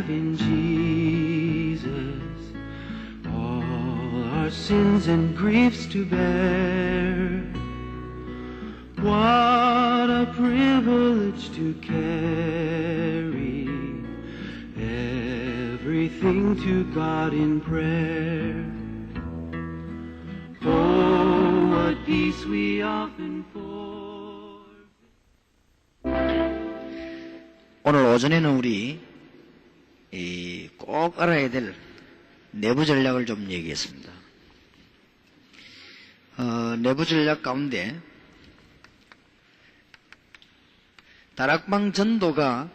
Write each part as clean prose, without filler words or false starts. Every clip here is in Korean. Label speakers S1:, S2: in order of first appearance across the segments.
S1: have in Jesus, all our sins and griefs to bear. What a privilege to carry everything to God in prayer. Oh, what peace we often forfeit.
S2: 오늘 오전에는 우리 꼭 알아야 될 내부 전략을 좀 얘기했습니다. 내부 전략 가운데 다락방 전도가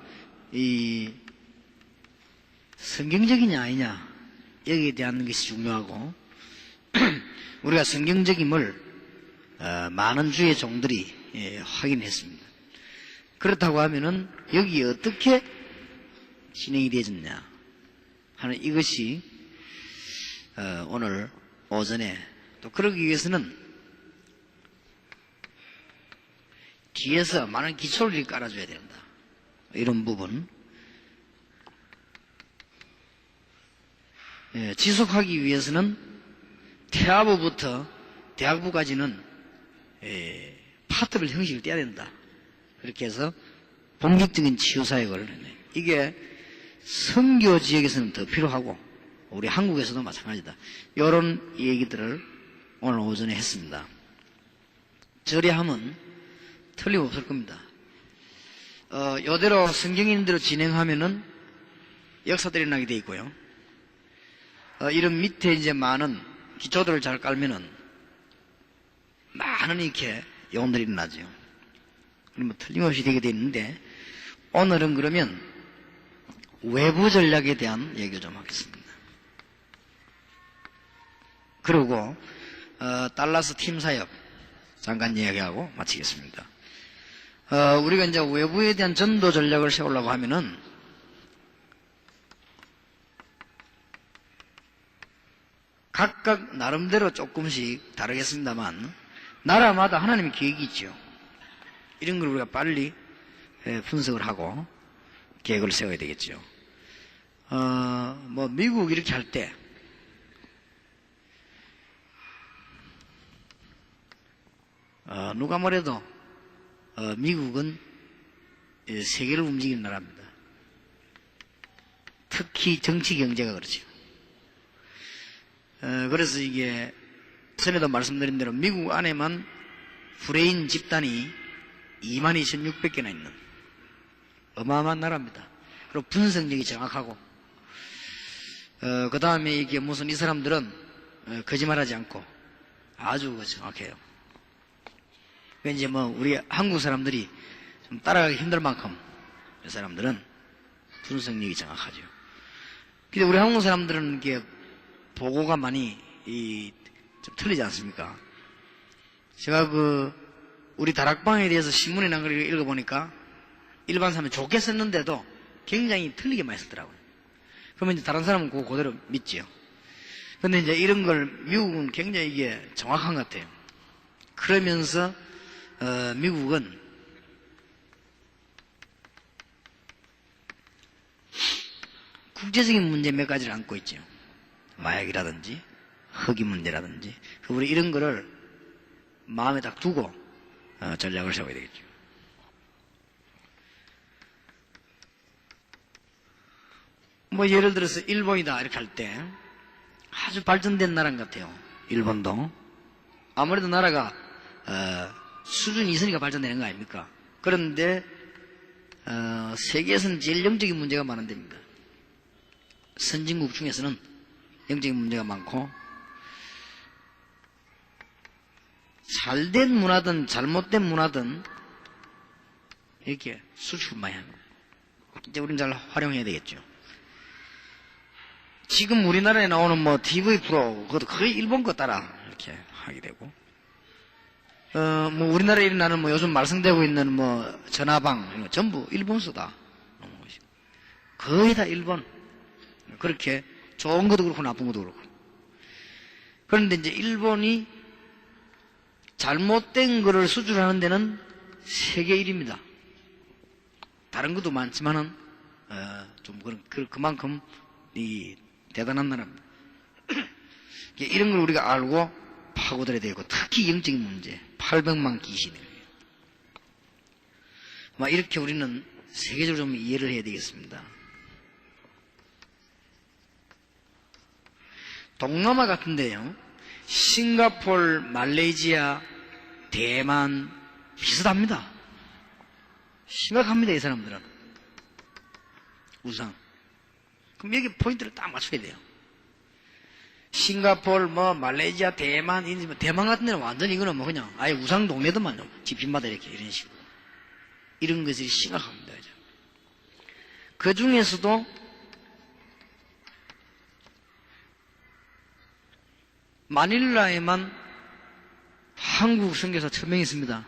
S2: 성경적이냐 아니냐 여기에 대한 것이 중요하고 우리가 성경적임을 많은 주의 종들이 확인했습니다. 그렇다고 하면은 여기 어떻게 진행이 되어졌냐 하는 이것이 오늘 오전에 또 그러기 위해서는 뒤에서 많은 기초를 깔아줘야 된다. 이런 부분 지속하기 위해서는 태아부부터 대학부까지는 파트별 형식을 떼야 된다. 그렇게 해서 본격적인 치유사역을 이게 선교 지역에서는 더 필요하고 우리 한국에서도 마찬가지다. 이런 얘기들을 오늘 오전에 했습니다. 저리하면 틀림없을 겁니다. 이대로 성경인대로 진행하면은 역사들이 나게 돼 있고요. 이런 밑에 이제 많은 기초들을 잘 깔면은 많은 이렇게 영혼들이 일어나죠. 그러면 틀림없이 되게 돼 있는데 오늘은 그러면 외부 전략에 대한 얘기를 좀 하겠습니다. 그리고 달라스 팀 사역 잠깐 이야기하고 마치겠습니다. 우리가 이제 외부에 대한 전도 전략을 세우려고 하면은 각각 나름대로 조금씩 다르겠습니다만 나라마다 하나님의 계획이 있죠. 이런 걸 우리가 빨리 분석을 하고 계획을 세워야 되겠죠. 뭐 미국 이렇게 할 때 누가 뭐래도 미국은 세계를 움직이는 나라입니다. 특히 정치 경제가 그렇죠. 그래서 이게 전에도 말씀드린 대로 미국 안에만 브레인 집단이 22,600개나 있는 어마어마한 나라입니다. 그리고 분석력이 정확하고 그 다음에 이게 무슨 이 사람들은 거짓말하지 않고 아주 정확해요. 이제 뭐 우리 한국 사람들이 좀 따라가기 힘들 만큼 이 사람들은 분석력이 정확하죠. 근데 우리 한국 사람들은 이게 보고가 많이 좀 틀리지 않습니까? 제가 우리 다락방에 대해서 신문에 난 걸 읽어보니까 일반 사람이 좋게 썼는데도 굉장히 틀리게 많이 썼더라고요. 그러면 이제 다른 사람은 그대로 믿지요. 근데 이제 이런 걸 미국은 굉장히 이게 정확한 것 같아요. 그러면서 미국은 국제적인 문제 몇 가지를 안고 있죠. 마약이라든지 흑인 문제라든지 우리 이런 거를 마음에 딱 두고 전략을 세워야 되겠죠. 뭐 예를 들어서 일본이다 이렇게 할 때 아주 발전된 나라 같아요. 일본도 아무래도 나라가 수준이 있으니까 발전되는 거 아닙니까? 그런데 세계에서는 제일 영적인 문제가 많은 데입니다. 선진국 중에서는 영적인 문제가 많고 잘된 문화든 잘못된 문화든 이렇게 수출 많이 합니다. 이제 우리는 잘 활용해야 되겠죠. 지금 우리나라에 나오는 뭐 TV 프로 그것도 거의 일본 거 따라 이렇게 하게 되고 뭐 우리나라에 일어나는 뭐 요즘 말썽되고 있는 뭐 전화방 이런 거 전부 일본서다. 거의 다 일본. 그렇게 좋은 것도 그렇고 나쁜 것도 그렇고. 그런데 이제 일본이 잘못된 거를 수출하는 데는 세계 1위입니다. 다른 것도 많지만은 좀 그만큼 대단한 나라입니다. 이런 걸 우리가 알고 파고들어야 되고, 특히 영적인 문제, 800만 귀신이에요. 이렇게 우리는 세계적으로 좀 이해를 해야 되겠습니다. 동남아 같은데요, 싱가포르, 말레이시아, 대만 비슷합니다. 심각합니다, 이 사람들은. 우상. 그럼 여기 포인트를 딱 맞춰야 돼요. 싱가포르, 말레이시아, 대만, 대만 같은 데는 완전히 이거는 그냥 아예 우상 동네더만요. 집집마다 이렇게 이런 식으로. 이런 것이 심각합니다. 그 중에서도 마닐라에만 한국 선교사 1000명 있습니다.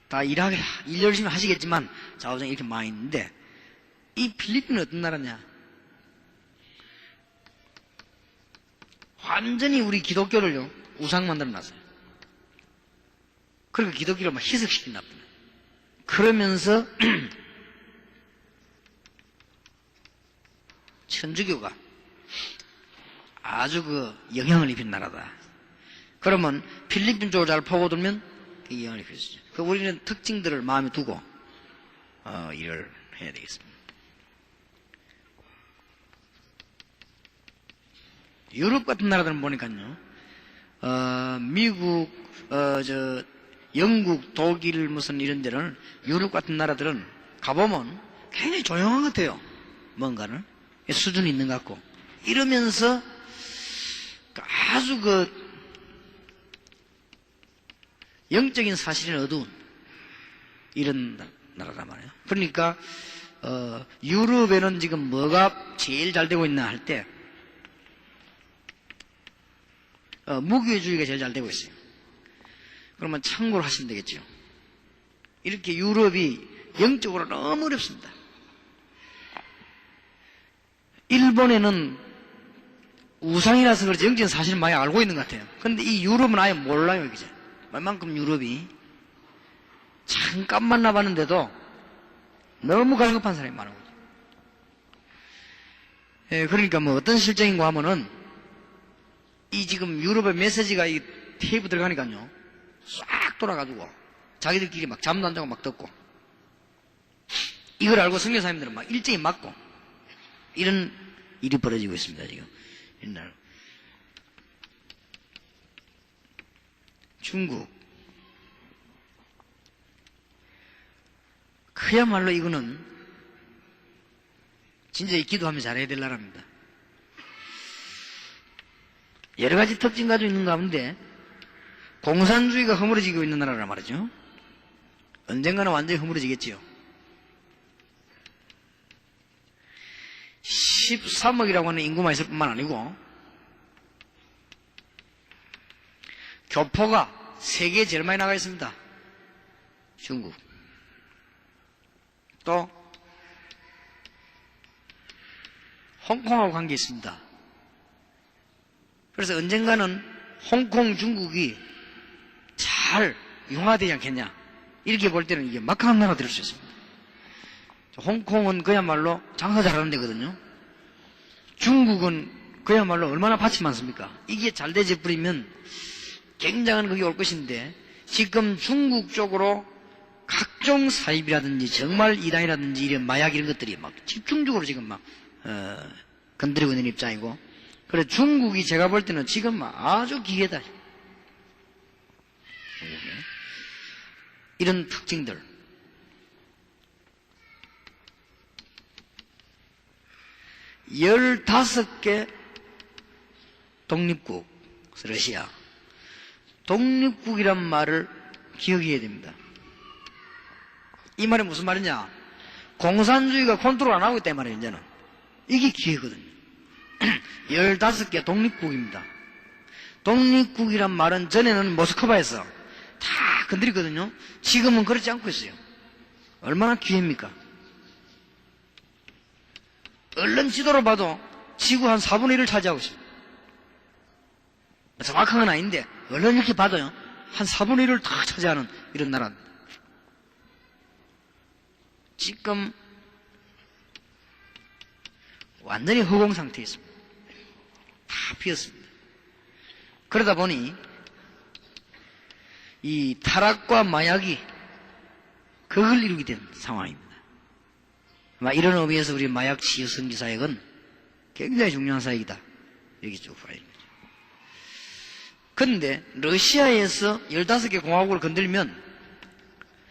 S2: 다 일 열심히 하시겠지만 좌우장 이렇게 많이 있는데, 이 필리핀은 어떤 나라냐? 완전히 우리 기독교를요 우상 만들어놨어요. 그리고 기독교를 막 희석시킨다. 그러면서 천주교가 아주 영향을 입힌 나라다. 그러면 필리핀 쪽을 잘 파고들면 영향을 입히죠. 우리는 특징들을 마음에 두고 일을 해야 되겠습니다. 유럽 같은 나라들은 보니까요, 미국, 영국, 독일 무슨 이런 데는, 유럽 같은 나라들은 가보면 굉장히 조용한 것 같아요. 뭔가는 수준이 있는 것 같고, 이러면서 아주 영적인 사실은 어두운 이런 나라란 말이에요. 그러니까 유럽에는 지금 뭐가 제일 잘 되고 있나 할 때 무교회주의가 제일 잘 되고 있어요. 그러면 참고를 하시면 되겠죠. 이렇게 유럽이 영적으로 너무 어렵습니다. 일본에는 우상이라서 그렇지 영적인 사실은 많이 알고 있는 것 같아요. 그런데 이 유럽은 아예 몰라요. 이제 얼만큼 유럽이 잠깐 만나봤는데도 너무 갈급한 사람이 많은 거죠. 그러니까 어떤 실정인가 하면은, 이 지금 유럽의 메시지가 이 테이프 들어가니까요 싹 돌아가지고 자기들끼리 막 잠도 안 자고 막 듣고, 이걸 알고 선교사님들은 막 일제히 맞고, 이런 일이 벌어지고 있습니다. 지금 옛날 중국, 그야말로 이거는 진짜 기도하면 잘해야 될 나라입니다. 여러 가지 특징 가지고 있는 가운데 공산주의가 허물어지고 있는 나라란 말이죠. 언젠가는 완전히 허물어지겠지요. 13억이라고 하는 인구만 있을 뿐만 아니고 교포가 세계에 제일 많이 나가 있습니다. 중국. 또 홍콩하고 관계 있습니다. 그래서 언젠가는 홍콩, 중국이 잘 융화되지 않겠냐, 이렇게 볼 때는 이게 막강한 나라가 될 수 있습니다. 홍콩은 그야말로 장사 잘하는 데거든요. 중국은 그야말로 얼마나 밭이 많습니까? 이게 잘 되지 뿌리면 굉장한 그게 올 것인데, 지금 중국 쪽으로 각종 사입이라든지 정말 이단이라든지 이런 마약 이런 것들이 막 집중적으로 지금 막 건드리고 있는 입장이고, 그래 중국이 제가 볼 때는 지금 아주 기회다. 이런 특징들. 열다섯 개 독립국, 러시아. 독립국이란 말을 기억해야 됩니다. 이 말이 무슨 말이냐? 공산주의가 컨트롤 안 하고 있단 말이에요, 이제는. 이게 기회거든요. 15개 독립국입니다. 독립국이란 말은 전에는 모스크바에서 다 건드리거든요. 지금은 그렇지 않고 있어요. 얼마나 기회입니까? 얼른 지도로 봐도 지구 한 4분의 1을 차지하고 있어요. 정확한 건 아닌데 얼른 이렇게 봐도요 한 4분의 1을 다 차지하는 이런 나라입니다. 지금 완전히 허공 상태에 있습니다. 다 피었습니다. 그러다 보니 이 타락과 마약이 극을 이루게 된 상황입니다. 이런 의미에서 우리 마약 치유 선지 사역은 굉장히 중요한 사역이다. 여기 쭉 봐야 됩니다. 그런데 러시아에서 15개 공화국을 건들면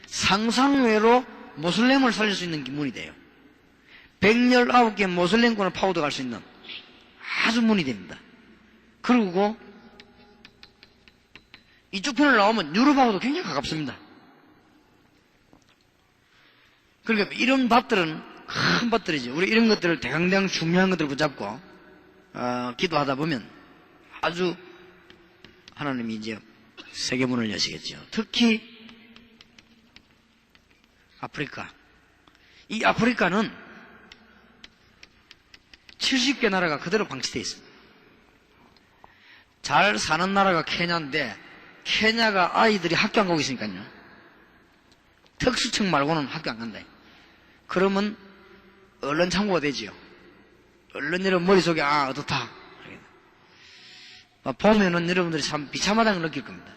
S2: 상상외로 모슬렘을 살릴 수 있는 문이 돼요. 119개 모슬렘군을 파고들어갈 수 있는 아주 문이 됩니다. 그리고 이쪽 편을 나오면 유럽하고도 굉장히 가깝습니다. 그러니까 이런 밭들은 큰 밭들이죠. 우리 이런 것들을 대강대강 중요한 것들을 붙잡고 기도하다 보면 아주 하나님이 이제 세계문을 여시겠죠. 특히 아프리카. 이 아프리카는 70개 나라가 그대로 방치되어 있습니다. 잘 사는 나라가 케냐인데 케냐가 아이들이 학교 안 가고 있으니까요. 특수층 말고는 학교 안 간다. 그러면 언론 참고가 되지요. 언론 여러분 머릿속에 어떻다. 보면은 여러분들이 참 비참하다는 걸 느낄 겁니다.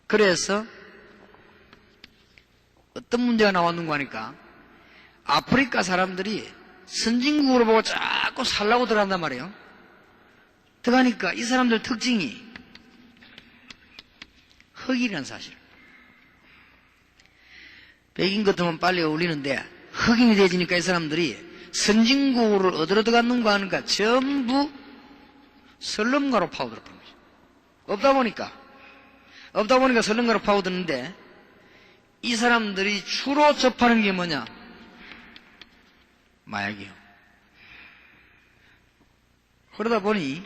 S2: 그래서 어떤 문제가 나왔는가 하니까 아프리카 사람들이 선진국으로 보고 자꾸 살라고 들어간단 말이에요. 들어가니까 이 사람들 특징이 흑인이라는 사실. 백인 같으면 빨리 어울리는데 흑인이 되지니까 이 사람들이 선진국으로 어디로 들어갔는가 하니까 전부 설렁가로 파고들었던 거죠. 없다 보니까 설렁가로 파고드는데 이 사람들이 주로 접하는 게 뭐냐? 마약이요. 그러다 보니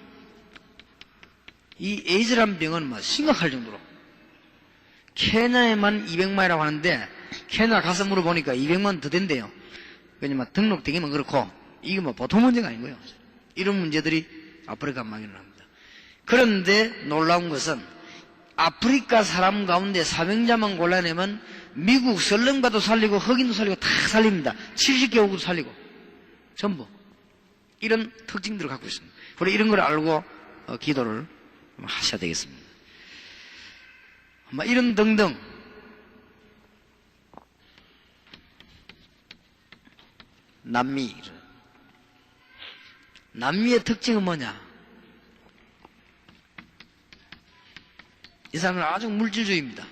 S2: 이 에이즈란 병은 심각할 정도로 케냐에만 200만이라고 하는데 케냐 가서 물어보니까 200만 더 된대요. 왜냐면 등록되기만 그렇고 이게 보통 문제가 아닌 거예요. 이런 문제들이 아프리카 망인을 합니다. 그런데 놀라운 것은 아프리카 사람 가운데 사명자만 골라내면 미국 설렁가도 살리고 흑인도 살리고 다 살립니다. 70개국도 살리고 전부 이런 특징들을 갖고 있습니다. 우리 이런 걸 알고 기도를 하셔야 되겠습니다. 이런 등등 남미의 특징은 뭐냐? 이 사람은 아주 물질주의입니다.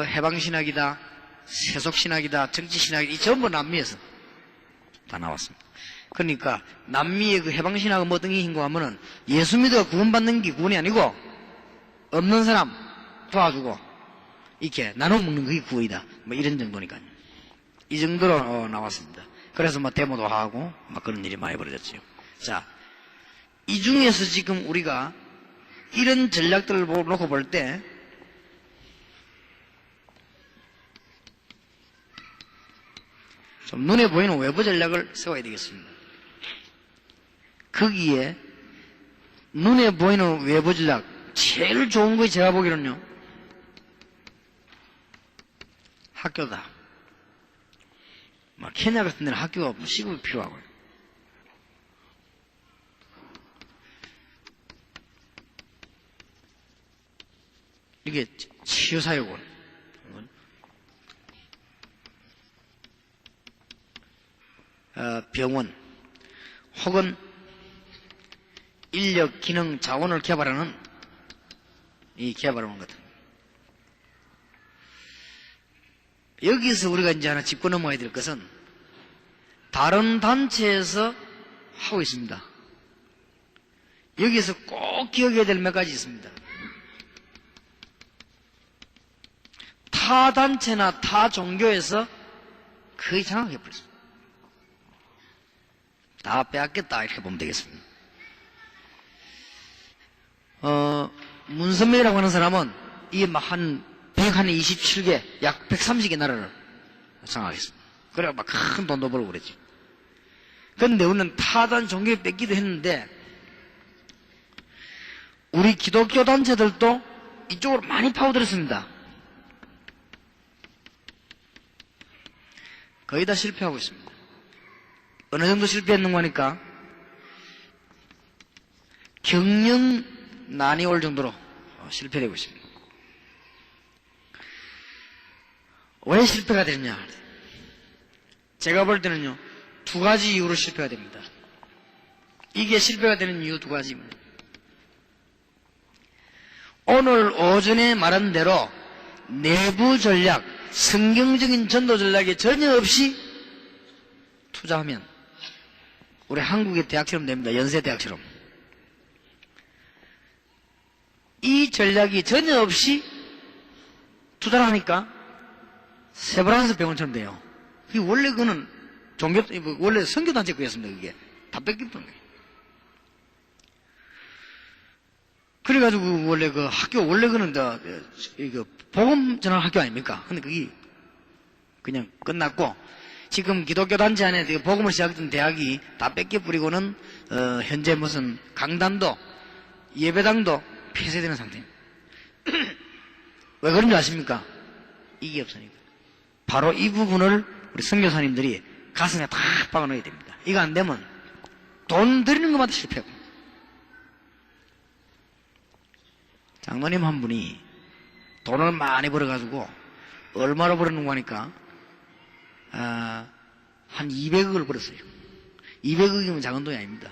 S2: 해방신학이다, 세속신학이다, 정치신학이다, 이 전부 남미에서 다 나왔습니다. 그러니까 남미의 그 해방신학은 뭐 어떤 게 있는가 하면은 예수 믿어 구원받는 게 구원이 아니고 없는 사람 도와주고 이렇게 나눠 먹는 그게 구원이다. 이런 정도니까요. 이 정도로 나왔습니다. 그래서 데모도 하고 그런 일이 많이 벌어졌죠. 자, 이 중에서 지금 우리가 이런 전략들을 놓고 볼 때 좀 눈에 보이는 외부 전략을 세워야 되겠습니다. 거기에 눈에 보이는 외부 전략 제일 좋은 거 제가 보기로는요 학교다. 케냐 같은 데는 학교가 시급이 필요하고요. 이게 치유사역원 병원 혹은 인력, 기능, 자원을 개발하는 이 개발하는 것들. 여기서 우리가 이제 하나 짚고 넘어가야 될 것은 다른 단체에서 하고 있습니다. 여기서 꼭 기억해야 될 몇 가지 있습니다. 타 단체나 타 종교에서 거의 장악해버렸습니다. 다 빼앗겼다 이렇게 보면 되겠습니다. 문선명이라고 하는 사람은 이게 한 127개, 약 130개 나라를 장악했습니다. 그래 큰 돈도 벌고 그랬죠. 그런데 우리는 타단 종교에 뺏기도 했는데 우리 기독교 단체들도 이쪽으로 많이 파고들었습니다. 거의 다 실패하고 있습니다. 어느 정도 실패했는가 하니까 경영난이 올 정도로 실패되고 있습니다. 왜 실패가 되느냐? 제가 볼 때는요, 두 가지 이유로 실패가 됩니다. 이게 실패가 되는 이유 두 가지입니다. 오늘 오전에 말한 대로 내부 전략, 성경적인 전도 전략이 전혀 없이 투자하면 우리 한국의 대학처럼 됩니다. 연세 대학처럼. 이 전략이 전혀 없이 투자를 하니까 세브란스 병원처럼 돼요. 원래 그거는 원래 선교단체 거였습니다. 그게 다 뺏겼던 거예요. 그래가지고 원래 그 학교 원래 그는 이거 복음 전할 학교 아닙니까? 근데 그게 그냥 끝났고 지금 기독교 단체 안에 복음을 시작했던 대학이 다 뺏겨 뿌리고는 현재 무슨 강단도 예배당도 폐쇄되는 상태입니다. 왜 그런 줄 아십니까? 이게 없으니까. 바로 이 부분을 우리 선교사님들이 가슴에 다 박아 넣어야 됩니다. 이거 안 되면 돈 들이는 것마다 실패하고. 장로님 한 분이 돈을 많이 벌어가지고 얼마로 벌었는가 하니까 한 200억을 벌었어요. 200억이면 작은 돈이 아닙니다.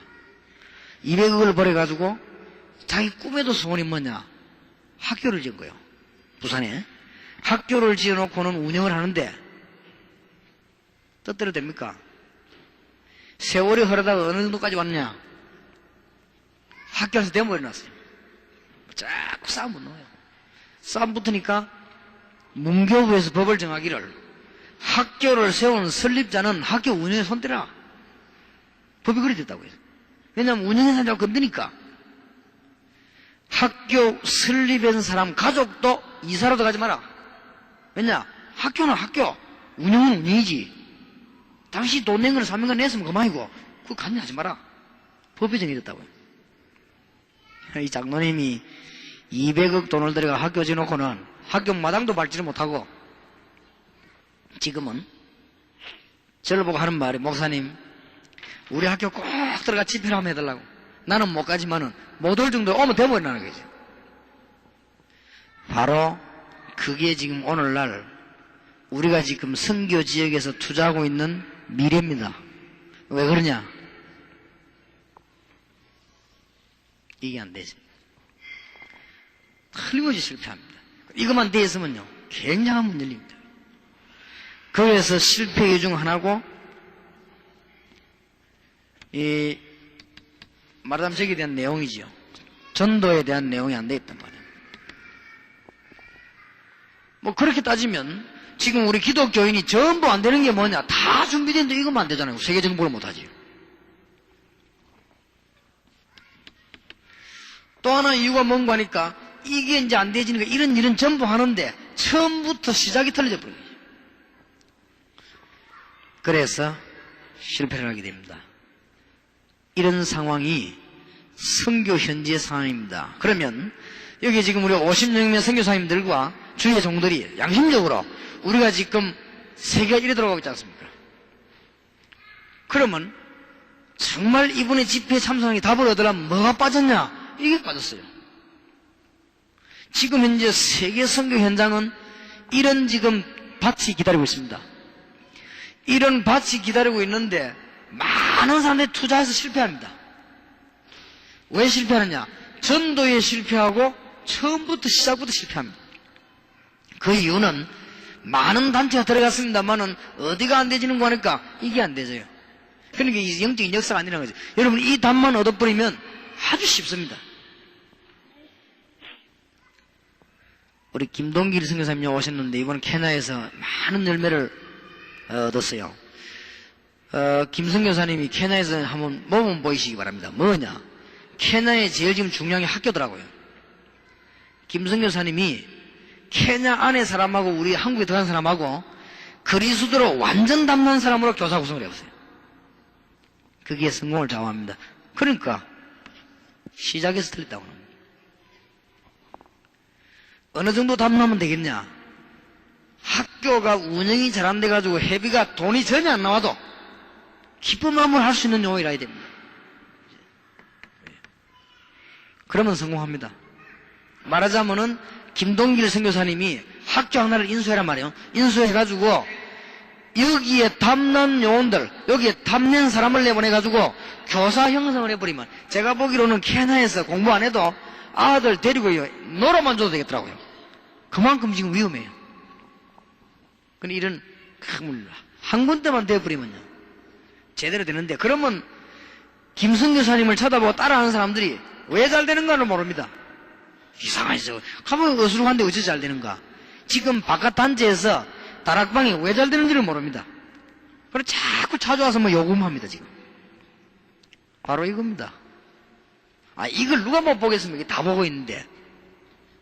S2: 200억을 벌어가지고 자기 꿈에도 소원이 뭐냐? 학교를 지은 거예요. 부산에. 학교를 지어놓고는 운영을 하는데 뜻대로 됩니까? 세월이 흐르다가 어느 정도까지 왔냐? 학교에서 대모해놨어요. 자꾸 싸움 붙어요. 싸움 붙으니까 문교부에서 법을 정하기를 학교를 세운 설립자는 학교 운영에 손대라. 법이 그리 됐다고 해요. 왜냐하면 운영에 사람을 건드니까. 학교 설립한 사람 가족도 이사로도 가지 마라. 왜냐? 학교는 학교, 운영은 운영이지. 당시 돈 낸 거는 3년간 냈으면 그만이고 그거 관여하지 마라. 법이 정해졌다고요. 이 장로님이 200억 돈을 들여가 학교 지어놓고는 학교 마당도 밟지를 못하고 지금은 저를 보고 하는 말이 목사님 우리 학교 꼭 들어가 집회를 한번 해달라고. 나는 못 가지만은 못 올 정도로 오면 돼버리라는 거죠. 바로 그게 지금 오늘날 우리가 지금 선교 지역에서 투자하고 있는 미래입니다. 왜 그러냐? 이게 안 되지. 틀림없이 실패합니다. 이것만 돼 있으면요 굉장한 문 열립니다. 그래서 실패 이유 중 하나고 이 말하자면 저기에 대한 내용이지요. 전도에 대한 내용이 안 돼 있단 말이에요. 뭐 그렇게 따지면 지금 우리 기독교인이 전부 안 되는 게 뭐냐? 다 준비됐는데 이것만 안 되잖아요. 세계 정복을 못 하지. 또 하나 이유가 뭔가 하니까 이게 이제 안 되지니까 이런 일은 전부 하는데 처음부터 시작이 틀려져 버려요. 그래서 실패를 하게 됩니다. 이런 상황이 선교 현지의 상황입니다. 그러면 여기 지금 우리 50명의 선교사님들과 주의 종들이 양심적으로 우리가 지금 세계가 이래 돌아가고 있지 않습니까? 그러면 정말 이번에 집회에 참석하는 게 답을 얻으려면 뭐가 빠졌냐? 이게 빠졌어요. 지금 현재 세계 선교 현장은 이런 지금 밭이 기다리고 있습니다. 이런 밭이 기다리고 있는데 많은 사람들이 투자해서 실패합니다. 왜 실패하느냐? 전도에 실패하고 처음부터 시작부터 실패합니다. 그 이유는 많은 단체가 들어갔습니다만은 어디가 안 되지는 거 하니까 이게 안 되져요. 그러니까 이 영적인 역사가 안 일어나는 거죠. 여러분 이 답만 얻어버리면 아주 쉽습니다. 우리 김동길 선교사님이 오셨는데 이번 케냐에서 많은 열매를 얻었어요. 김 선교사님이 케냐에서 한번 모범 보이시기 바랍니다. 뭐냐? 케냐에 제일 지금 중요한 게 학교더라고요. 김 선교사님이 케냐 안에 사람하고 우리 한국에 들어간 사람하고 그리스도로 완전 담는 사람으로 교사 구성을 해보세요. 그게 성공을 좌우합니다. 그러니까 시작에서 틀렸다고 합니다. 어느 정도 담으면 되겠냐? 학교가 운영이 잘 안 돼가지고 회비가 돈이 전혀 안 나와도 기쁜 마음으로 할 수 있는 용어이라 해야 됩니다. 그러면 성공합니다. 말하자면은 김동길 선교사님이 학교 하나를 인수해란 말이에요. 인수해가지고 여기에 탐난 요원들, 여기에 탐낸 사람을 내보내가지고 교사 형성을 해버리면 제가 보기로는 케냐에서 공부 안 해도 아들 데리고 놀아만 줘도 되겠더라고요. 그만큼 지금 위험해요. 근데 이런 한 군데만 되어버리면요 제대로 되는데, 그러면 김선교사님을 쳐다보고 따라하는 사람들이 왜 잘 되는가를 모릅니다. 이상하죠. 가면 어수룩한데 어찌 잘 되는가. 지금 바깥 단체에서 다락방이 왜 잘 되는지를 모릅니다. 그래서 자꾸 찾아와서 뭐 요금합니다. 지금 바로 이겁니다. 이걸 누가 못 보겠습니까? 다 보고 있는데.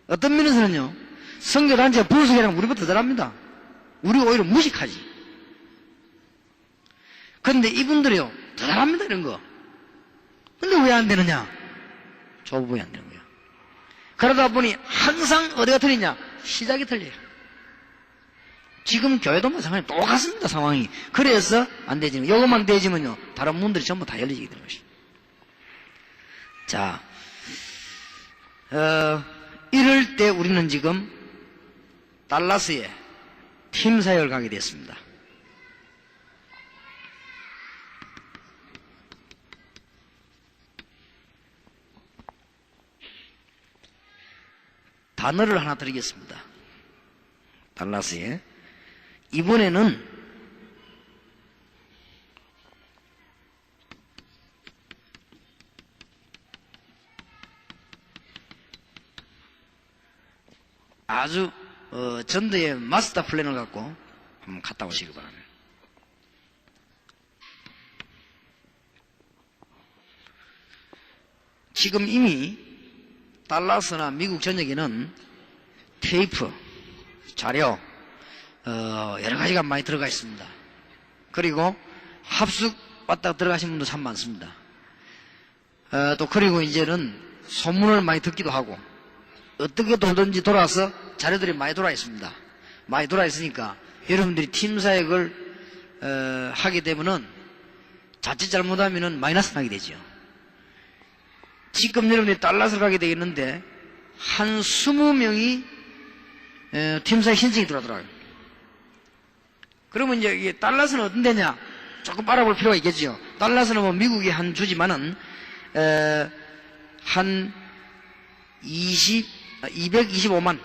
S2: 어떤 면에서는요 선교단체가 부석이랑 우리보다 더 잘합니다. 우리 오히려 무식하지. 그런데 이분들이요 더 잘합니다. 이런 거. 근데 왜 안 되느냐? 조부이 안 되는 거예요. 그러다 보니 항상 어디가 틀리냐? 시작이 틀려요. 지금 교회도 마찬가지 똑같습니다. 상황이. 그래서 안 되지만 요것만 되지면요 다른 문들이 전부 다 열리게 되는 것이죠. 자, 이럴 때 우리는 지금 달라스에 팀 사역을 가게 됐습니다. 단어를 하나 드리겠습니다. 달라스에 이번에는 아주 전도의 마스터 플랜을 갖고 한번 갔다 오시기 바랍니다. 지금 이미 달라스나 미국 전역에는 테이프, 자료, 여러 가지가 많이 들어가 있습니다. 그리고 합숙 왔다 들어가신 분도 참 많습니다. 또 그리고 이제는 소문을 많이 듣기도 하고 어떻게 돌든지 돌아서 자료들이 많이 돌아 있습니다. 많이 돌아 있으니까 여러분들이 팀 사역을 하게 되면은 자칫 잘못하면은 마이너스 나게 되죠. 지금 여러분들이 달라스를 가게 되겠는데 한 20명이 팀 사역 신청이 들어오더라고요. 그러면 이제 이게 달라스는 어떤 데냐? 조금 알아볼 필요가 있겠죠. 달라스는 뭐 미국이 한 주지만은 한 225만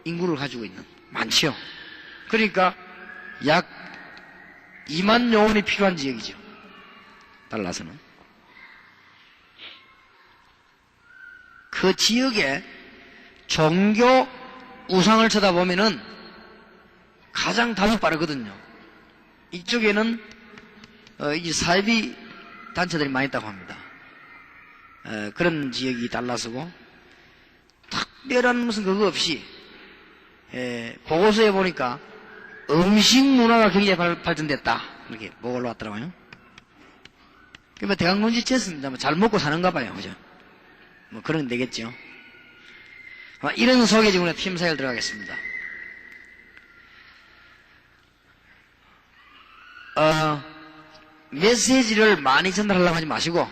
S2: 인구를 가지고 있는 많지요. 그러니까 약 2만 요원이 필요한 지역이죠. 달라스는. 그 지역에 종교 우상을 쳐다보면은 가장 답이 빠르거든요. 이쪽에는 이 사이비 단체들이 많이 있다고 합니다. 그런 지역이 달라스고 특별한 무슨 그거 없이 보고서에 보니까 음식 문화가 굉장히 발전됐다 이렇게 보고 올라왔더라고요. 그러니까 대강론지 쳤습니다. 잘 먹고 사는가 봐요. 그죠? 뭐 그런 되겠죠. 이런 속에 지금 팀 사역을 들어가겠습니다. 메시지를 많이 전달하려고 하지 마시고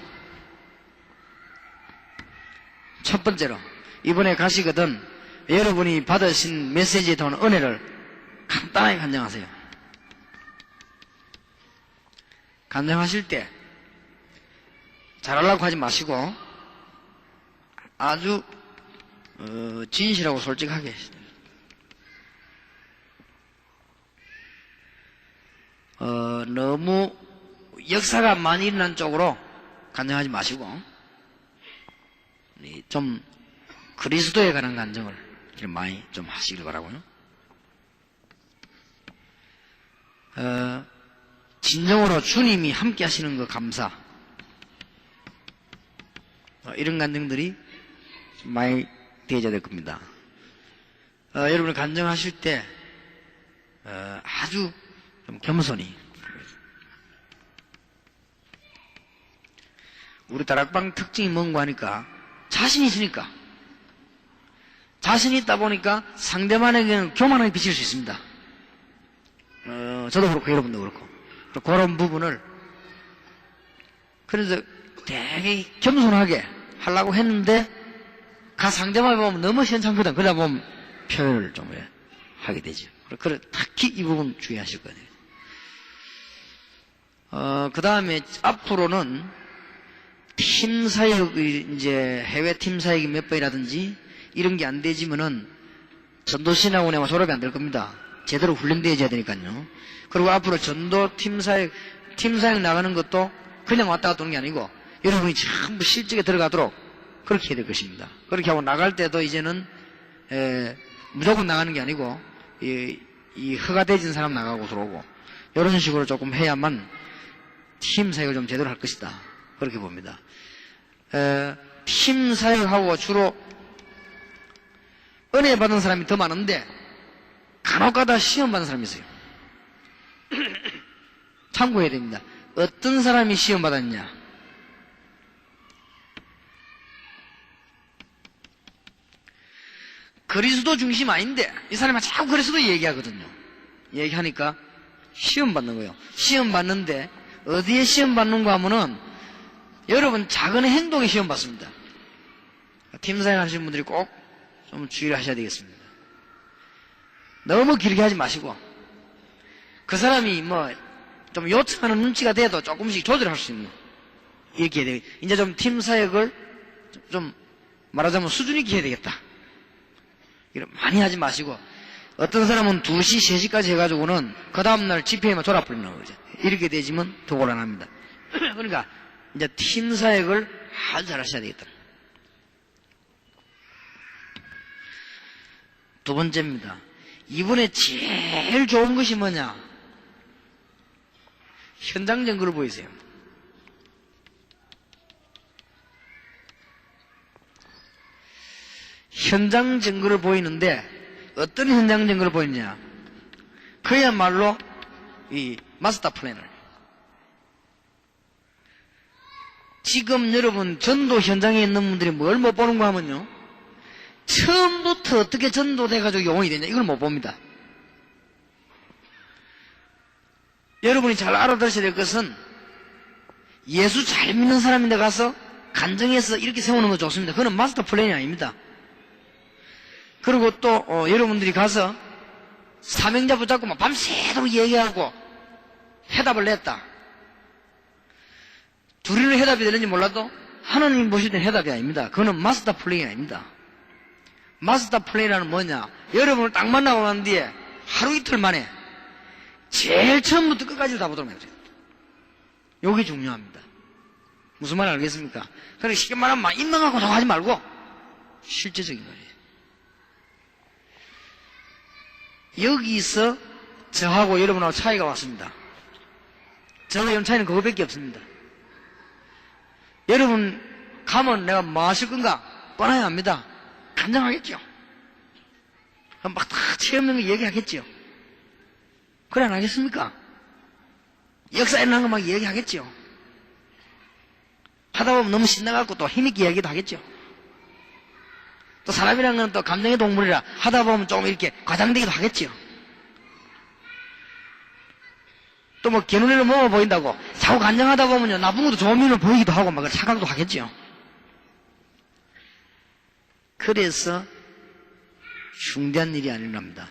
S2: 첫 번째로 이번에 가시거든 여러분이 받으신 메시지에 담은 은혜를 간단하게 간증하세요. 간증하실 때 잘하려고 하지 마시고 아주 진실하고 솔직하게 너무 역사가 많이 일어난 쪽으로 간증하지 마시고 좀 그리스도에 관한 간증을 많이 좀 하시길 바라고요. 진정으로 주님이 함께 하시는 거 감사, 이런 간증들이 좀 많이 되어야 될 겁니다. 여러분 간증하실 때 아주 좀 겸손히 우리 다락방 특징이 뭔가 하니까 자신이 있으니까 자신이 있다 보니까 상대방에게는 교만하게 비칠 수 있습니다. 저도 그렇고 여러분도 그렇고. 그런 부분을 그래서 되게 겸손하게 하려고 했는데 상대방을 보면 너무 현창거든. 그러다 보면 표현을 좀 하게 되죠. 그래 특히 이 부분 주의하실 거예요. 그 다음에 앞으로는 팀 사역, 이제 해외 팀 사역이 몇 번이라든지 이런 게 안 되지면은 전도신하고 내가 졸업이 안 될 겁니다. 제대로 훈련되어야 되니까요. 그리고 앞으로 전도 팀 사역 나가는 것도 그냥 왔다 갔다 오는 게 아니고 여러분이 전부 실직에 들어가도록 그렇게 해야 될 것입니다. 그렇게 하고 나갈 때도 이제는 무조건 나가는 게 아니고 이 허가되진 사람 나가고 들어오고 이런 식으로 조금 해야만 팀 사역을 좀 제대로 할 것이다. 그렇게 봅니다. 팀 사역하고 주로 은혜 받은 사람이 더 많은데 간혹가다 시험 받는 사람이 있어요. 참고해야 됩니다. 어떤 사람이 시험 받았냐? 그리스도 중심 아닌데 이 사람이 자꾸 그리스도 얘기하거든요. 얘기하니까 시험 받는 거예요. 시험 받는데 어디에 시험 받는가 하면은 여러분 작은 행동에 시험 받습니다. 팀사역 하시는 분들이 꼭 좀 주의를 하셔야 되겠습니다. 너무 길게 하지 마시고 그 사람이 뭐 좀 요청하는 눈치가 돼도 조금씩 조절할 수 있는 이렇게 해야 되겠다. 이제 좀 팀사역을 좀 말하자면 수준 있게 해야 되겠다. 이런 많이 하지 마시고 어떤 사람은 2시, 3시까지 해가지고는 그 다음날 집회에만 돌아버리는 거죠. 이렇게 되지면 더 곤란합니다. 그러니까 이제 팀 사역을 아주 잘 하셔야 되겠다. 두 번째입니다. 이번에 제일 좋은 것이 뭐냐? 현장 증거를 보이세요. 현장 증거를 보이는데 어떤 현장 증거를 보이느냐? 그야말로 이 마스터 플래너. 지금 여러분 전도 현장에 있는 분들이 뭘 못 보는가 하면요, 처음부터 어떻게 전도돼가지고 영혼이 되냐 이걸 못 봅니다. 여러분이 잘 알아들으셔야 될 것은 예수 잘 믿는 사람인데 가서 간증해서 이렇게 세우는 거 좋습니다. 그건 마스터 플랜이 아닙니다. 그리고 또 여러분들이 가서 사명자 붙잡고 막 밤새도록 얘기하고 해답을 냈다. 둘이는 해답이 되는지 몰라도 하나님 보실 때는 해답이 아닙니다. 그거는 마스터 플랜이 아닙니다. 마스터 플랜이라는 뭐냐? 여러분을 딱 만나고 난 뒤에 하루 이틀 만에 제일 처음부터 끝까지 다 보도록 해야 돼요. 요게 중요합니다. 무슨 말 알겠습니까? 그러니까 쉽게 말하면 막 인능하고 하지 말고 실제적인 거예요. 여기서 저하고 여러분하고 차이가 왔습니다. 저하고 여러분 차이는 그거밖에 없습니다. 여러분 가면 내가 뭐 하실 건가? 뻔해야 합니다. 간증하겠죠. 막 다 체험하는 거 얘기하겠죠. 그래 안 하겠습니까? 역사에 일어난 거 막 얘기하겠죠. 하다 보면 너무 신나갖고 또 힘있게 이야기도 하겠죠. 또 사람이라는 건 또 감정의 동물이라 하다 보면 좀 이렇게 과장되기도 하겠죠. 또 뭐 개눈에는 뭐가 보인다고 자꾸 간증하다 보면요 나쁜 것도 좋은 면을 보이기도 하고 막 착각도 하겠죠. 그래서 중대한 일이 아니랍니다.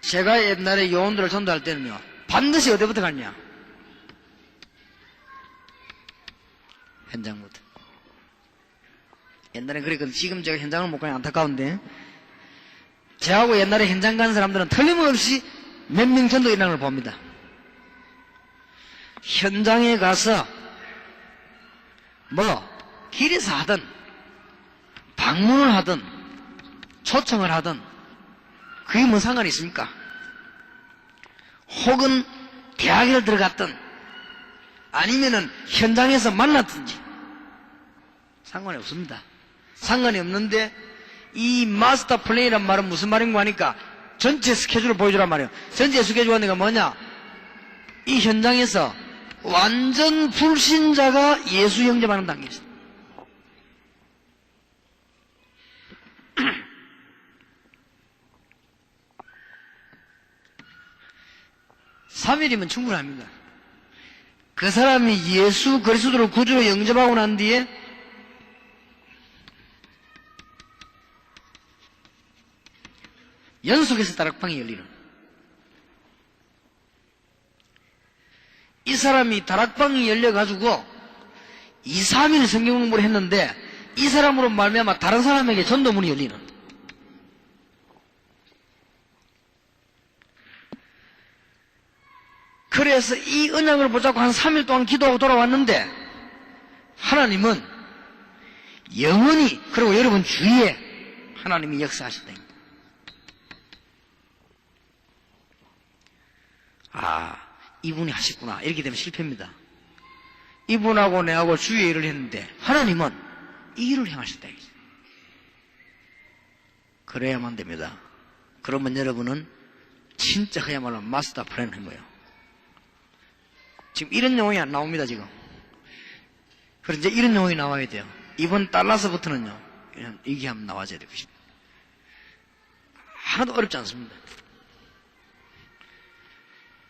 S2: 제가 옛날에 요원들을 전도할 때는요 반드시 어디부터 갔냐? 현장부터. 옛날에 그랬거든. 지금 제가 현장을 못 가니 안타까운데 저하고 옛날에 현장 간 사람들은 틀림없이 몇 명 전도 일하는 걸 봅니다. 현장에 가서 뭐 길에서 하든 방문을 하든 초청을 하든 그게 뭔 상관이 있습니까? 혹은 대학에 들어갔든 아니면은 현장에서 만났든지 상관이 없습니다. 상관이 없는데 이 마스터 플랜이란 말은 무슨 말인가 하니까 전체 스케줄을 보여주란 말이에요. 전체 스케줄 하는 게 뭐냐? 이 현장에서 완전 불신자가 예수 영접하는 단계입니다. 3일이면 충분합니다. 그 사람이 예수 그리스도를 구주로 영접하고 난 뒤에 연속해서 다락방이 열리는, 이 사람이 다락방이 열려가지고 2, 3일 성경 공부를 했는데 이 사람으로 말미암아 다른 사람에게 전도문이 열리는, 그래서 이 언약을 붙잡고 한 3일 동안 기도하고 돌아왔는데 하나님은 영원히, 그리고 여러분 주위에 하나님이 역사하신다. 아, 이분이 하셨구나. 이렇게 되면 실패입니다. 이분하고 내하고 주위에 일을 했는데 하나님은 이 일을 행하셨다. 그래야만 됩니다. 그러면 여러분은 진짜 그야말로 마스터 플래너인 거예요. 지금 이런 용어이 안 나옵니다, 지금. 그래서 이제 이런 용어이 나와야 돼요. 이번 달라서부터는요, 그냥 이게 한번 나와줘야 될 것입니다. 하나도 어렵지 않습니다.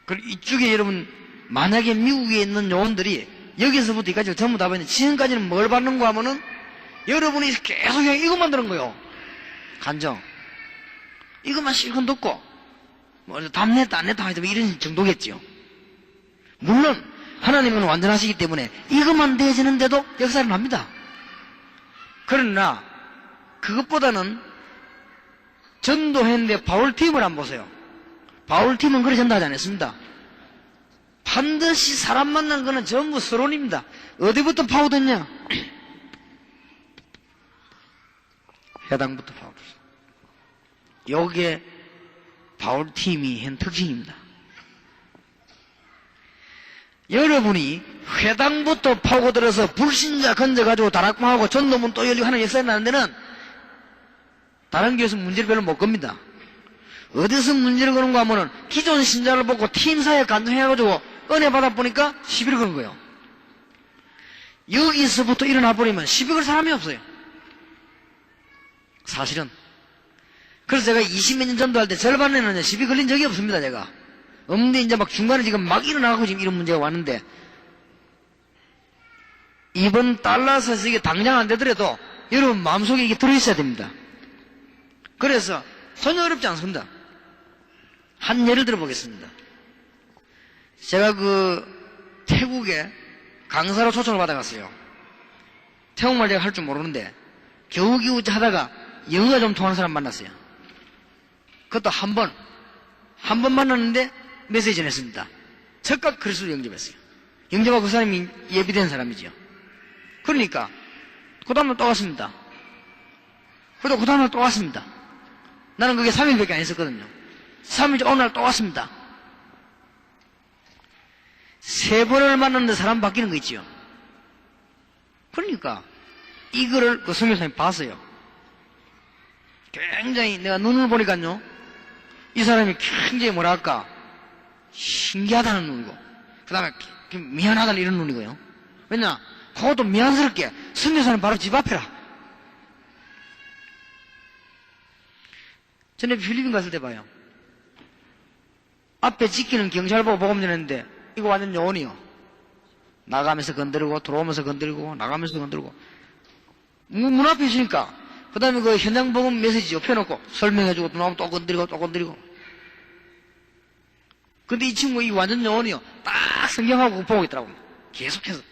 S2: 그리고 이쪽에 여러분, 만약에 미국에 있는 요원들이 여기서부터 여기까지 전부 다 봤는데 지금까지는 뭘 받는 거 하면은 여러분이 계속 그냥 이것만 들은 거예요. 간정. 이것만 실컷 듣고, 뭐, 답냈다, 안 냈다 하여튼 이런 정도겠지요. 물론, 하나님은 완전하시기 때문에 이것만 되어지는데도 역사를 합니다. 그러나, 그것보다는 전도했는데 바울팀을 한번 보세요. 바울팀은 그렇게 전도하지 않았습니다. 반드시 사람 만난 거는 전부 서론입니다. 어디부터 파고들냐? 회당부터 파고들었어요. 여기에 바울팀이 한 특징입니다. 여러분이 회당부터 파고들어서 불신자 건져가지고 다락방하고 전도문 또 열리고 하는 역사에 나는 데는 다른 교회에서 문제를 별로 못 겁니다. 어디서 문제를 거는가 하면은 기존 신자를 보고 팀사에 간증해가지고 은혜 받아보니까 시비를 거는 거예요. 여기서부터 일어나 버리면 시비 걸 사람이 없어요. 사실은. 그래서 제가 20몇 년 전도할 때 절반에는 시비 걸린 적이 없습니다, 제가. 없는데 이제 막 중간에 지금 막 일어나고 지금 이런 문제가 왔는데, 이번 달라서에서 이게 당장 안 되더라도 여러분 마음속에 이게 들어있어야 됩니다. 그래서 전혀 어렵지 않습니다. 한 예를 들어보겠습니다. 제가 태국에 강사로 초청을 받아갔어요. 태국말 제가 할 줄 모르는데 겨우겨우 하다가 영어가 좀 통하는 사람 만났어요. 그것도 한 번 만났는데 메시지 전했습니다. 즉각 그리스도를 영접했어요. 영접하고 그 사람이 예비된 사람이지요. 그러니까 그 다음날 또 왔습니다. 그래도 그 다음날 또 왔습니다. 나는 그게 3일밖에 안 있었거든요. 3일째 어느 날 또 왔습니다. 3번을 만났는데 사람 바뀌는 거 있지요. 그러니까 이거를 그 성교사님이 봤어요. 굉장히 내가 눈을 보니까요, 이 사람이 굉장히 뭐랄까 신기하다는 눈이고, 그 다음에 미안하다는 이런 눈이고요. 왜냐, 그것도 미안스럽게 성교사는 바로 집 앞에라. 전에 필리핀 갔을 때 봐요. 앞에 지키는 경찰 보고 보금 전했는데 이거 완전 요원이요. 나가면서 건드리고 들어오면서 건드리고 나가면서 건드리고 문 앞에 있으니까 그 다음에 그 현장 보금 메시지 옆에 놓고 설명해주고 또 나오면 또 건드리고 또 건드리고. 근데 이 친구 이 완전 요원이요. 딱 성경하고 보고 있더라고요. 계속해서.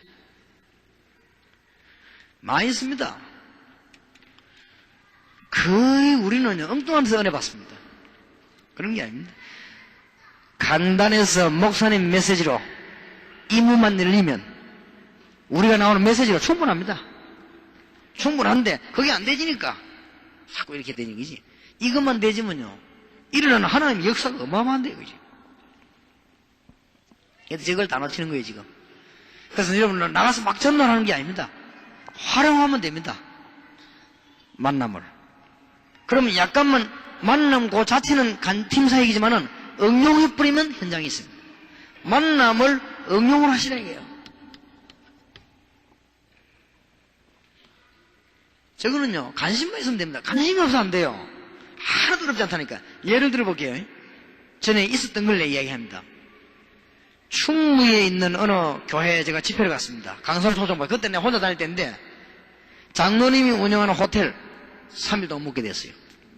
S2: 많이 있습니다. 거의 우리는요, 엉뚱한 데서 은혜 받습니다. 그런 게 아닙니다. 간단해서 목사님 메시지로 이무만 열리면 우리가 나오는 메시지가 충분합니다. 충분한데 그게 안 되지니까 자꾸 이렇게 되는 거지. 이것만 되지면요, 일어나는 하나님의 역사가 어마어마한데, 그지? 그래서 저걸 다 놓치는 거예요, 지금. 그래서 여러분, 나가서 막 전도하는 게 아닙니다. 활용하면 됩니다. 만남을. 그러면 약간만 만남 그 자체는 팀 사역이지만은 응용해버리면 현장이 있습니다. 만남을 응용을 하시라 이게요. 저거는요, 관심만 있으면 됩니다. 관심이 없으면 안 돼요. 하나도 어렵지 않다니까. 예를 들어볼게요. 전에 있었던 걸 내 이야기합니다. 충무에 있는 어느 교회에 제가 집회를 갔습니다. 강선소정부. 그때 내가 혼자 다닐 때인데 장로님이 운영하는 호텔 3일도 못 묵게 됐어요.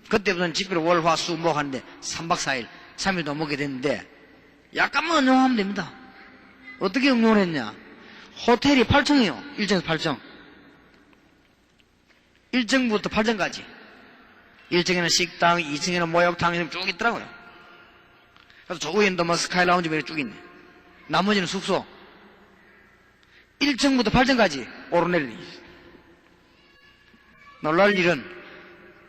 S2: 그때부터는 집회를 월, 화, 수, 목 하는데 3박 4일 3일도 못 묵게 됐는데 약간만 응용하면 됩니다. 어떻게 응용을 했냐? 호텔이 8층이에요. 1층에서 8층. 1층부터 8층까지. 1층에는 식당, 2층에는 목욕탕 이렇게 쭉 있더라고요. 그래서 저 위에는 뭐 스카이 라운지 이렇게 쭉 있네. 나머지는 숙소. 1층부터 8층까지 오르내리니. 놀랄 일은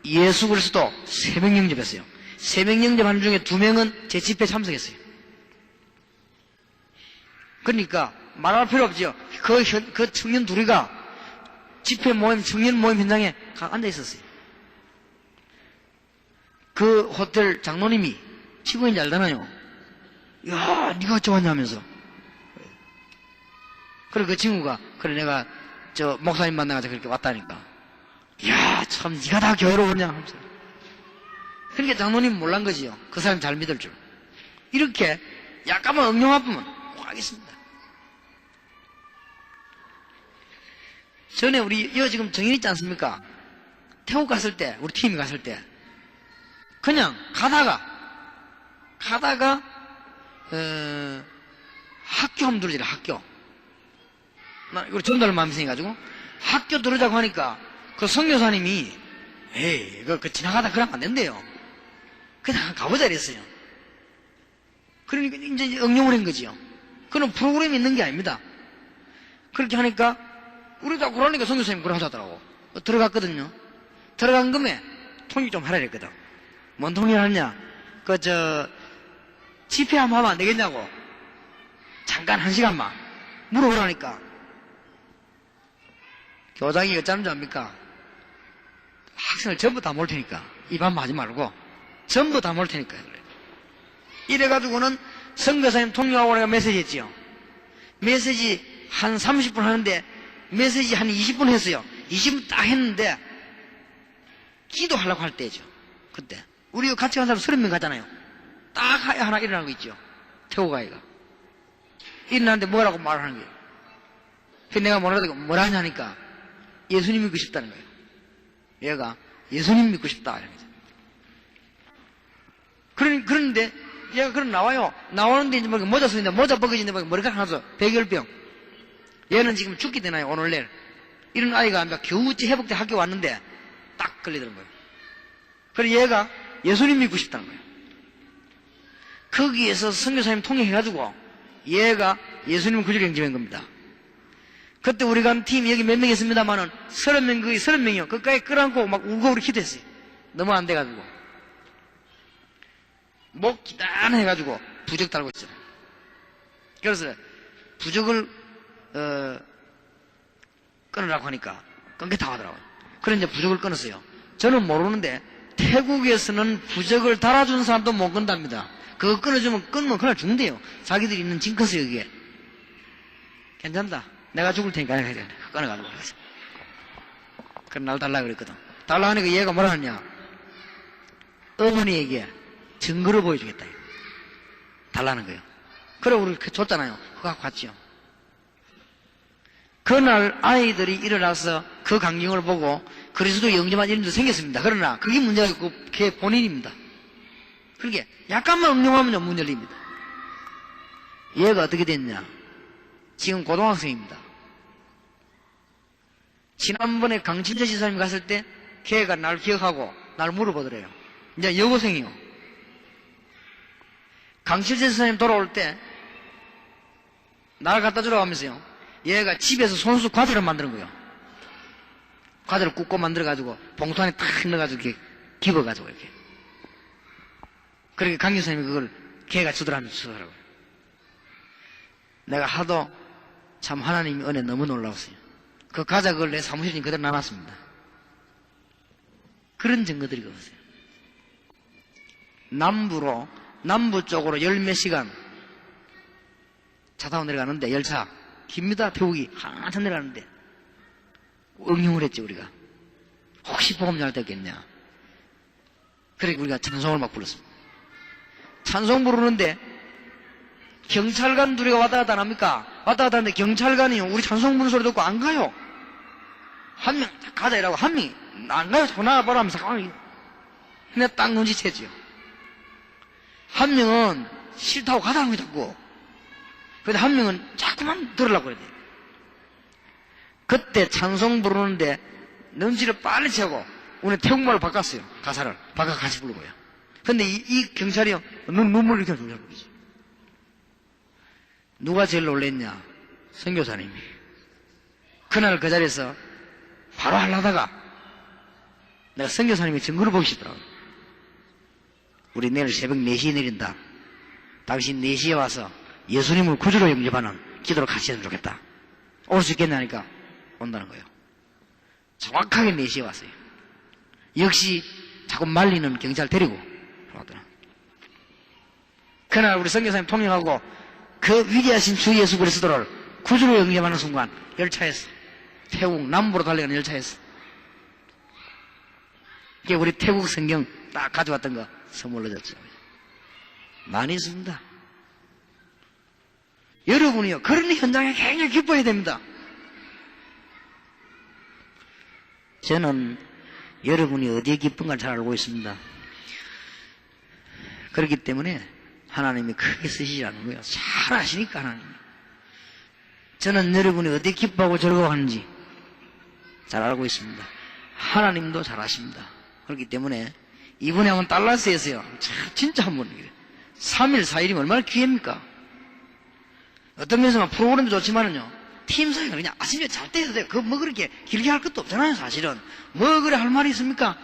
S2: 예수 그리스도 3명 영접했어요. 3명 영접하는 중에 2명은 제 집회에 참석했어요. 그러니까 말할 필요 없죠. 그 청년 둘이가 집회 모임, 청년 모임 현장에 앉아 있었어요. 그 호텔 장로님이 직원인지 알잖아요. 야, 네가 어쩌 왔냐면서. 그래 그 친구가 그래 내가 저 목사님 만나가지고 그렇게 왔다니까. 야, 참 네가 다 교회로 오냐 하면서. 그러니까 장로님 몰란 거지요. 그 사람 잘 믿을 줄. 이렇게 약간만 응용해보면 꼭 하겠습니다. 전에 우리 여 지금 정인 있지 않습니까? 태국 갔을 때 우리 팀이 갔을 때 그냥 가다가 학교 한번 들어지라. 학교 나 이거 전달을 마음에 생겨가지고 학교 들어자고 하니까 그 선교사님이 에이 그 지나가다 그러면 안 된대요. 그냥 가보자 이랬어요. 그러니까 이제 응용을 한 거지요. 그런 프로그램이 있는 게 아닙니다. 그렇게 하니까 우리도 그러니까 선교사님 그러고 하더라고. 들어갔거든요. 들어간 금에 통일 좀 하라 그랬거든. 뭔 통일을 하냐? 집회 한번 하면 안 되겠냐고. 잠깐 1시간만 물어보라니까. 교장이 어쩌는 줄 압니까? 학생을 전부 다 몰 테니까 입 한번 하지 말고 전부 다 몰 테니까 그래. 이래가지고는 선교사님 통역하고 내가 메시지 했지요. 메시지 한 30분 하는데 메시지 한 20분 했어요. 20분 딱 했는데 기도하려고 할 때죠. 그때 우리 같이 간 사람 30명 가잖아요. 딱 하나 일어나는 거 있죠. 태국 아이가 일어나는데 뭐라고 말하는 거예요. 그래서 내가 뭐라 하냐니까 예수님 믿고 싶다는 거예요. 얘가 예수님 믿고 싶다 이런 거죠. 그런데 얘가 그럼 나와요. 나오는데 이제 모자 쓰는데 모자 벗겨진데 머리카락 하나 백열병. 얘는 지금 죽게 되나요 오늘 내일. 이런 아이가 겨우 회복돼 학교 왔는데 딱 걸리더라는 거예요. 그래서 얘가 예수님 믿고 싶다는 거예요. 거기에서 선교사님 통역해가지고 얘가 예수님 구주를 영접한 겁니다. 그때 우리 간 팀이 여기 몇 명 있습니다만은 30명, 거의 30명이요. 그까지 끌어안고 막 우고 우리 기도했어요. 너무 안 돼가지고. 목 기단해가지고 부적 달고 있어요. 그래서 부적을, 끊으라고 하니까 끊겠다고 하더라고요. 그래서 이제 부적을 끊었어요. 저는 모르는데 태국에서는 부적을 달아준 사람도 못 끊답니다. 그거 끊으면 그냥 죽는데요. 자기들이 있는 징크스 여기에. 괜찮다. 내가 죽을 테니까 끊어가지고 그랬어. 그럼 날 달라 그랬거든. 달라 하니까 얘가 뭐라 하냐. 어머니에게 증거를 보여주겠다. 달라는 거예요. 그래 우리 줬잖아요. 그거 갖고 갔지요. 그날 아이들이 일어나서 그 광경을 보고 그리스도 영접한 일도 생겼습니다. 그러나 그게 문제가 있고 걔 본인입니다. 그러게 약간만 응용하면 문 열립니다. 얘가 어떻게 됐냐. 지금 고등학생입니다. 지난번에 강진재 지사님 갔을 때 걔가 날 기억하고 날 물어보더래요. 이제 여고생이요. 강진재 지사님 돌아올 때 날 갖다 주라고 하면서요. 얘가 집에서 손수 과자를 만드는 거예요. 과자를 굽고 만들어가지고 봉투 안에 탁 넣어가지고 이렇게 집어가지고 이렇게. 그렇게 강 교수님이 그걸 걔가 주더라면서 주더라고요. 내가 하도 참 하나님의 은혜 너무 놀라웠어요. 그 과자 그걸 내 사무실에 그대로 놔놨습니다. 그런 증거들이 없어요. 남부 쪽으로 열 몇 시간 차 타고 내려가는데 열차 깁니다. 태국이 한참 내려가는데 응용을 했지 우리가. 혹시 복음 전할 때 없겠냐. 그래 우리가 찬송을 막 불렀습니다. 찬송 부르는데 경찰관 둘이가 왔다 갔다 안 합니까? 왔다 갔다 하는데 경찰관이 우리 찬송 부르는 소리 듣고 안 가요. 한 명 가자 이라고 한 명이 안 가요. 자꾸 나와봐라 하면서 가만히 그냥 딱 눈치채지요. 한 명은 싫다고 가자는 거 자꾸. 근데 한 명은 자꾸만 들으려고 그래야 돼. 그때 찬송 부르는데 눈치를 빨리 채고 오늘 태국말로 바꿨어요. 가사를 바꿔 같이 부르고요. 근데 이 경찰이요 눈물 이렇게 흘리는 거지. 누가 제일 놀랬냐? 선교사님이. 그날 그 자리에서 바로 하려다가 내가 선교사님이 증거를 보고 싶더라고. 우리 내일 새벽 4시에 내린다. 당신 4시에 와서 예수님을 구주로 영접하는 기도를 같이 했으면 좋겠다. 올 수 있겠냐니까 온다는 거예요. 정확하게 4시에 왔어요. 역시 자꾸 말리는 경찰 데리고 왔더라. 그날 우리 선교사님 통역하고 그 위대하신 주 예수 그리스도를 구주로 영접하는 순간 열차에서 태국 남부로 달려가는 열차에서 이게 우리 태국 성경 딱 가져왔던 거 선물로 줬죠. 많이 있습니다. 여러분이요 그런 현장에 굉장히 기뻐해야 됩니다. 저는 여러분이 어디에 기쁜가 잘 알고 있습니다. 그렇기 때문에 하나님이 크게 쓰시지 않는 거예요. 잘 아시니까 하나님이. 저는 여러분이 어디에 기뻐하고 즐거워하는지 잘 알고 있습니다. 하나님도 잘 아십니다. 그렇기 때문에 이번에 한번 달라스에서요 진짜 한번 3일 4일이면 얼마나 귀합니까? 어떤 면에서는 프로그램도 좋지만은요 팀 사이가 그냥 아침에 잘 때도 돼요. 그거 뭐 그렇게 길게 할 것도 없잖아요. 사실은 뭐 그래 할 말이 있습니까?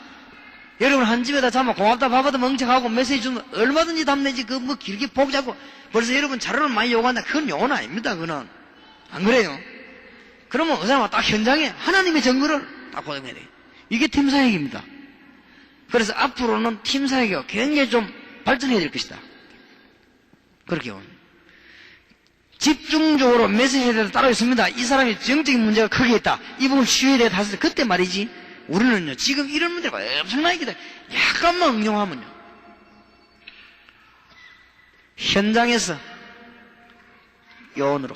S2: 여러분 한 집에다 자면 고맙다 바보다 멍청하고 메시지 주면 얼마든지 답내지 그 뭐 길게 복잡고 벌써 여러분 자료를 많이 요구한다. 그건 요구는 아닙니다. 그거는 안 그래요? 그러면 그 사람은 딱 현장에 하나님의 증거를 딱 고정해야 돼요. 이게 팀 사역입니다. 그래서 앞으로는 팀 사역이 굉장히 좀 발전해야 될 것이다. 그렇게요. 집중적으로 메시지를 따로 있습니다. 이 사람이 정적인 문제가 크게 있다. 이 부분 치유해야 되겠다 했을 때 그때 말이지. 우리는요 지금 이런 문제가 엄청나게 있다. 약간만 응용하면요 현장에서 요원으로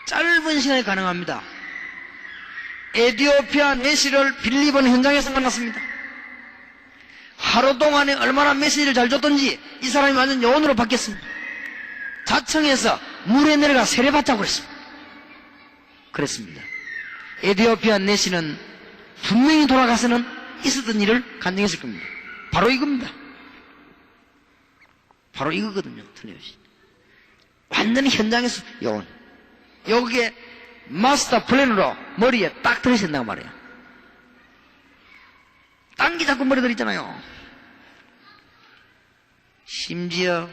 S2: 짧은 시간에 가능합니다. 에티오피아 내시를 빌리본 현장에서 만났습니다. 하루 동안에 얼마나 메시지를 잘 줬던지 이 사람이 완전 요원으로 바뀌었습니다. 자청에서 물에 내려가 세례받자고 그랬습니다. 그랬습니다. 에티오피아 내시는 분명히 돌아가서는 있었던 일을 간증했을 겁니다. 바로 이겁니다. 바로 이거거든요. 틀림없이. 완전히 현장에서 요원. 여기에 마스터 플랜으로 머리에 딱 들으신다고 말이에요. 딴 게 자꾸 머리 들있잖아요. 심지어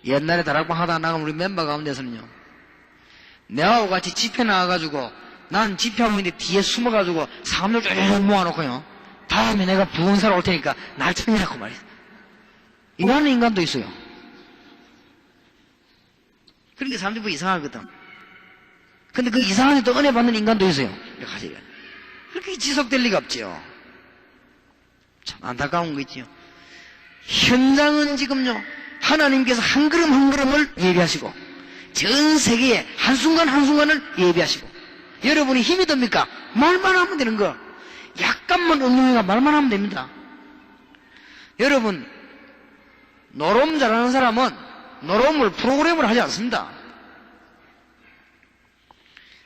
S2: 옛날에 다락방 하다 나가면 우리 멤버 가운데서는요 내하고 같이 집회 나와가지고 난 집회하고 있는데 뒤에 숨어가지고 사람들 쭉 모아놓고요 다음에 내가 부흥사로 올 테니까 날 청해라고 말이에요. 이러는 인간도 있어요. 그러니까 사람들이 뭐 이상하거든. 근데 그 이상한데 또 은혜 받는 인간도 있어요. 그렇게 지속될 리가 없지요. 참 안타까운 거 있지요. 현장은 지금요 하나님께서 한 걸음 한 걸음을 예비하시고 전 세계에 한순간 한순간을 예비하시고 여러분이 힘이 듭니까? 말만 하면 되는 거. 약간만 응용해가 말만 하면 됩니다. 여러분 노름 잘하는 사람은 노름을 프로그램을 하지 않습니다.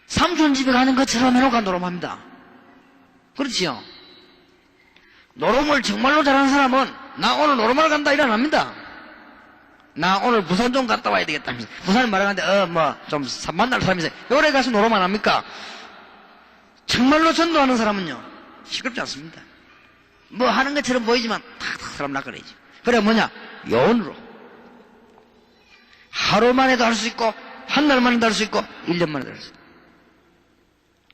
S2: 삼촌 집에 가는 것처럼 해놓고 노름합니다. 그렇지요? 노름을 정말로 잘하는 사람은 나 오늘 노름하러 간다 이래 안 합니다. 나 오늘 부산 좀 갔다 와야 되겠다. 부산에 말하는데 좀 만날 사람이 있어요. 요래 가서 노름 안 합니까? 정말로 전도하는 사람은요 시끄럽지 않습니다. 뭐 하는 것처럼 보이지만 탁탁 사람 낚아내지. 그래 뭐냐? 요원으로 하루 만에도 할 수 있고 한 달 만에도 할 수 있고 1년 만에도 할 수 있고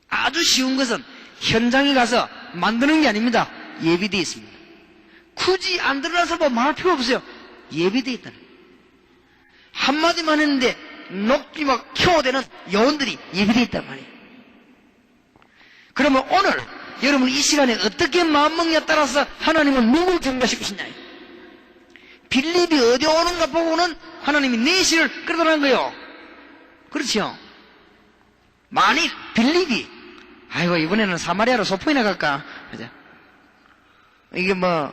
S2: 아주 쉬운 것은 현장에 가서 만드는 게 아닙니다. 예비되어 있습니다. 굳이 안 들어가서 뭐 말할 필요 없어요. 예비되어 있다는 한마디만 했는데 녹지 막 켜되는 요원들이 예비되어 있단 말이에요. 그러면 오늘 여러분 이 시간에 어떻게 마음먹냐에 따라서 하나님은 누굴 경배하실 것이냐. 빌립이 어디 오는가 보고는 하나님이 내시를 끌어들어간 거예요. 그렇죠? 만일 빌립이 아이고 이번에는 사마리아로 소풍이나 갈까? 그죠? 이게 뭐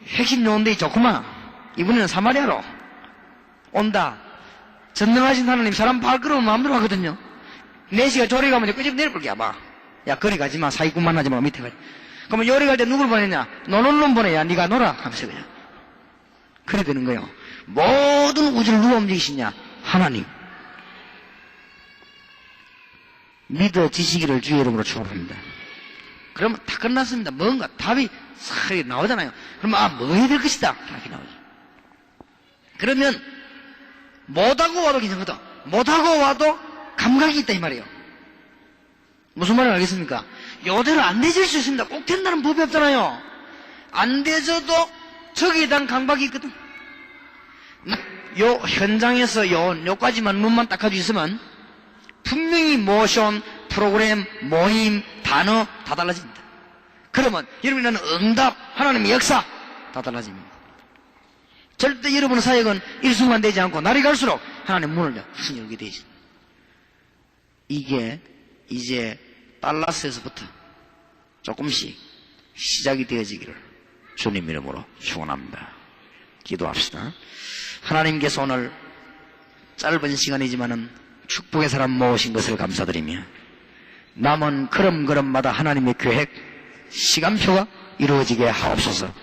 S2: 핵심 좋은데 좋구만. 이번에는 사마리아로 온다. 전능하신 하나님 사람 발걸으면 마음대로 하거든요. 4시가 조리 가면 끄집 내릴 걸게 아마. 야 거리 가지마. 사기꾼 만나지 마. 밑에 가지. 그러면 요리 갈 때 누굴 보내냐? 노는 놈 보내야 네가 놀아 하면서 그냥 그래 되는 거예요. 모든 우주를 누가 움직이시냐? 하나님. 믿어지시기를 주의 이름으로 축원합니다. 그러면 다 끝났습니다. 뭔가 답이 싹 나오잖아요. 그러면 뭐 해야 될 것이다 이렇게 나오죠. 그러면 못하고 와도 괜찮거든. 못하고 와도 감각이 있다 이 말이에요. 무슨 말인지 알겠습니까? 요대로 안 되질 수 있습니다. 꼭 된다는 법이 없잖아요. 안 되져도 저기에 대한 감각이 있거든. 요 현장에서 요까지만 눈만 딱 가지고 있으면 분명히 모션, 프로그램, 모임, 단어 다 달라집니다. 그러면 여러분이 나는 응답, 하나님의 역사 다 달라집니다. 절대 여러분의 사역은 일순간되지 않고 날이 갈수록 하나님 문을 후순 열게 되지. 이게 이제 달라스에서부터 조금씩 시작이 되어지기를 주님 이름으로 축원합니다. 기도합시다. 하나님께서 오늘 짧은 시간이지만은 축복의 사람 모으신 것을 감사드리며 남은 걸음걸음마다 하나님의 계획, 시간표가 이루어지게 하옵소서.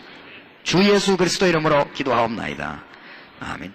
S2: 주 예수 그리스도 이름으로 기도하옵나이다. 아멘.